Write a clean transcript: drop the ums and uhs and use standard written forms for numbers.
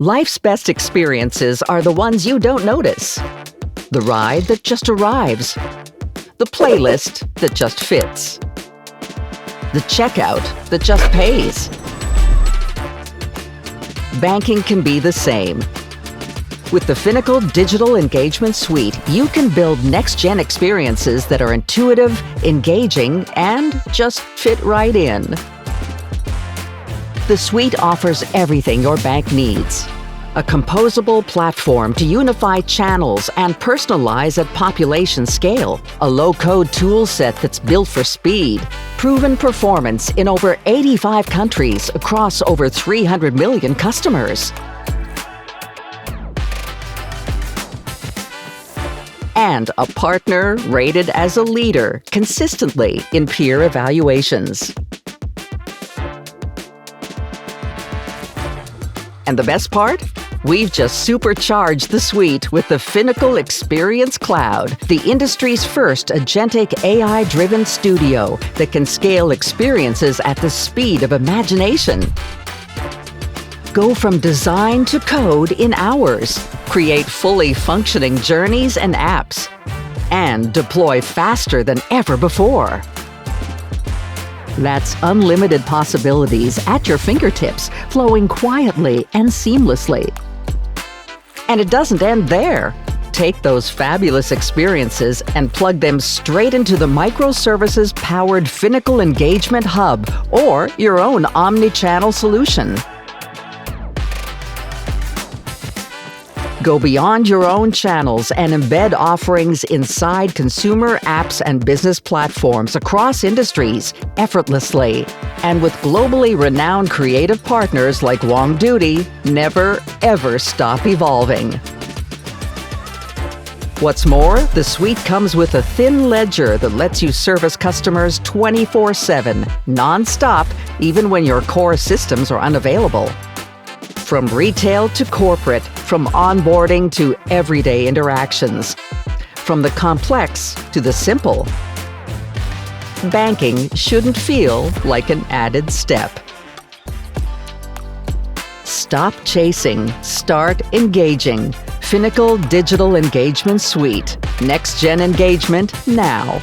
Life's best experiences are the ones you don't notice. The ride that just arrives. The playlist that just fits. The checkout that just pays. Banking can be the same. With the Finacle Digital Engagement Suite, you can build next-gen experiences that are intuitive, engaging, and just fit right in. The suite offers everything your bank needs. A composable platform to unify channels and personalize at population scale. A low-code tool set that's built for speed. Proven performance in over 85 countries across over 300 million customers. And a partner rated as a leader consistently in peer evaluations. And the best part? We've just supercharged the suite with the Finacle Experience Cloud, the industry's first agentic AI-driven studio that can scale experiences at the speed of imagination. Go from design to code in hours, create fully functioning journeys and apps, and deploy faster than ever before. That's unlimited possibilities at your fingertips, flowing quietly and seamlessly. And it doesn't end there. Take those fabulous experiences and plug them straight into the microservices-powered Finacle Engagement Hub or your own omnichannel solution. Go beyond your own channels and embed offerings inside consumer apps and business platforms across industries effortlessly. And with globally renowned creative partners like Wong Doody, never, ever stop evolving. What's more, the suite comes with a thin ledger that lets you service customers 24/7, non-stop, even when your core systems are unavailable. From retail to corporate, from onboarding to everyday interactions, from the complex to the simple. Banking shouldn't feel like an added step. Stop chasing, start engaging. Finacle Digital Engagement Suite. Next-gen engagement now.